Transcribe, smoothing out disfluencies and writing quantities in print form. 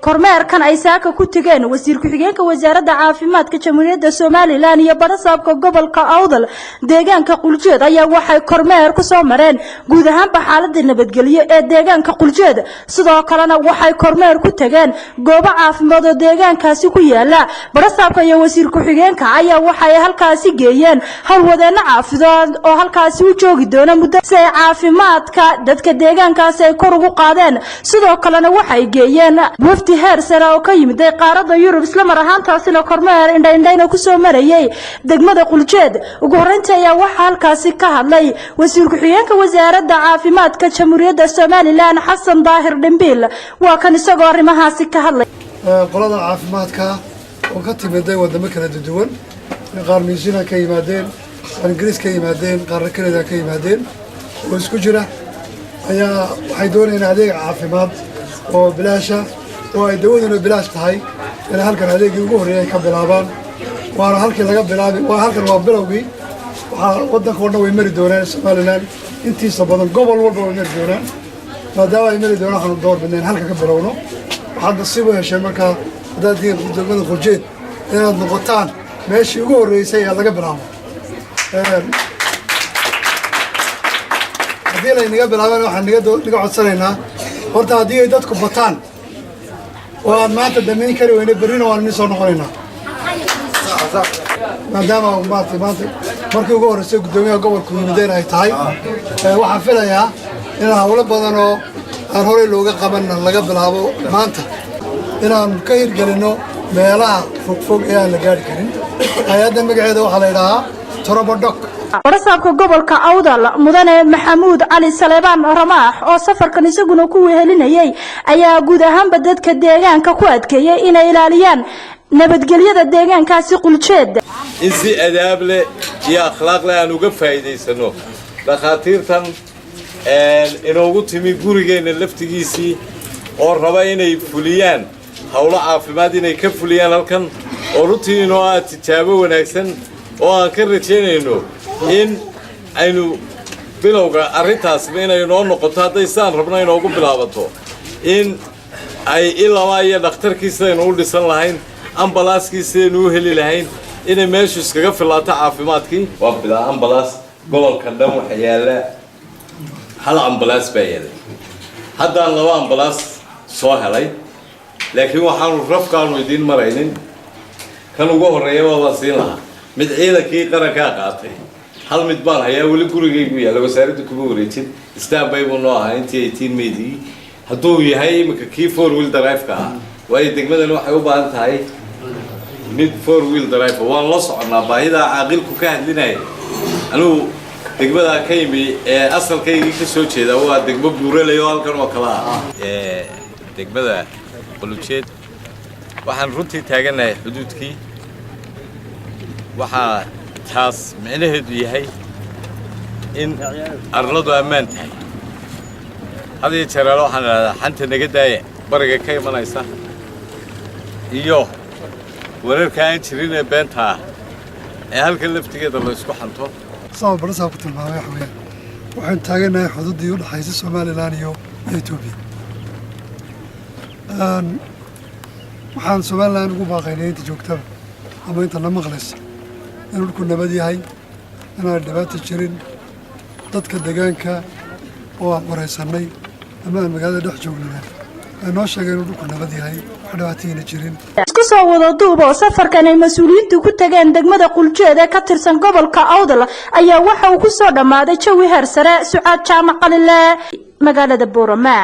kormeerkan ay saaka ku tageen wasiir ku-xigeenka wasaaradda caafimaadka jamhuuriyadda Soomaaliland iyo barasaabka gobolka Awdal deegaanka Quljeed ayaa waxay kormeer ku soo mareen guud ahaan xaaladda nabadgelyo ee deegaanka Quljeed sidoo kalena waxay kormeer ku tageen goobo caafimaad oo deegaankaasi ku yaala barasaabka iyo wasiir ku-xigeenka ayaa waxay halkaasi geeyeen hawlwadeenno caafimaad oo halkaasi u joogi doona muddo si caafimaadka dadka deegaankaasi ay kor ugu qaadeen sidoo kalena waxay geeyeen wafdi heer sare oo ka yimid qaaradda Yurub isla mar ahaantaasina kormeer indhaindhayna ku soo marayay degmada Quljeed ugu horeyntii ayaa waxa halkaasi ka hadlay wasiir ku-xigeenka wasaaradda caafimaadka jamhuuriyadda Soomaaliland Xasan Daahir Dhimbil waa kan isagoo arrimahaasi ka hadlay qolada caafimaadka oo ka timid wadamo kala duwan qaar miisina ka yimaadeen Ingiriis ka yimaadeen qaar Kanada ka yimaadeen oo isku jira ayaa waxay doonayaan adeeg caafimaad oo bilaasha oo ay dawaduna bilaash tahay in halkan adeegii ugu horeeyay ka bilaabaan waana halkii laga bilaabay waa halkan waa bilowgii waxa wadanka oo dhan way mari doonaan Soomaaliland intiisa badan gobol walba way mari doonaan maadaama ay mari doonaan waxaan door bidneen halka ka bilowno waxaad nasiib u heshay markaa dadkii degmada Quljeed inaad noqotaan meeshii ugu horeysay ee laga bilaabo haddii la inaga bilaabana waxaan naga codsanaynaa horta haddii ay dadku bataan oo aan maanta damayn kari weyne berrina waan idin soo noqonaynaa maadaama maanta markii ugu horreysay guddoomiyaha gobolka yimideen ay tahay waxaan filayaa in hawlo badan oo aan horey looga qaban laga bilaabo maanta inaan ka hirgelino meelaha fogfog ee aan la gaari karin hay'adda magaceeda waxaa la yidhaahaa Torobodok barasaabka gobolka Awdal mudane Maxamuud Cali Saleebaan Ramaax oo safarkan isaguna ku wehelinayay ayaa guud ahaanba dadka deegaanka ku adkeeyay inay ilaaliyaan nabadgelyada deegaankaasi Quljeed in si adaab leh iyo akhlaaq leh aan uga faa'iideysano dhaqaatiirtan inoogu timi gurigeena laftigiisii oo raba inay fuliyaan hawlo caafimaad inay ka fuliyaan halkan oo runtii inoo ah tijaabo wanaagsan oo aan ka rajaynayno in aynu bilowga arrintaasba inay noo noqoto hadday saan rabno inoogu bilaabato in ay ilaa iyo dhakhtarkiisa aynu u dhisan lahayn ambalaaskiisa aynu u heli lahayn inay meeshu iskaga filaato caafimaadkii waa bilaa ambalaas gobolka dhan waxa yaala hal ambalaas baa yaala haddaan laba ambalaas soo helay laakiin waxaanu rafkaanu idiin maraynin kan ugu horreeya waa siin lahaa mid ciidankii qarankaa qaatay hal mid baan hayaa weli gurigaygu yaalla wasaaradda kuma wareejin istaanbay buu noo ahaa intii 18 May hadduu yahay imika kii 4-wheel drive-ka ah waayo degmadani waxay u baahan tahay mid 4-wheel drive waan la soconaa baahida caaqilku ka hadlinaya anugu degmada ka yimi ee asalkaygii ka soo jeeda waa degmo buuraley oo halkan oo kala ah degmada Quljeed waxaan runtii taaganahay xuduudkii waxaa taas micnaheedu yahay in arladu ammaan tahay hadii jaraalo waxaan leeyahay xanta naga daaya bariga ka imanaysa iyo wararka aan jirin ee beenta ee halka laftigeeda la isku xanto sabab barasaabku tilmaamay waxaan taaganahay xuduudii u dhaxaysa Soomaaliland iyo Itoobiya waxaan Soomaaliland ugu baaqaynay inta joogtaba ama inta la maqlaysa inuu ku nabad yahay inaan dhibaato jirin dadka deegaanka oo aan wareysanay ama magaalada dhex joognay noo sheegay inuu ku nabad yahay wax dhibaatayna jirin isku soo wada duub oo safarkan ay mas'uuliyiintu ku tageen degmada Quljeed ee ka tirsan gobolka Awdal ayaa waxa uu ku soo dhamaaday jawi heer sare Sucaad Jaamac Qalile magaalada Boorama.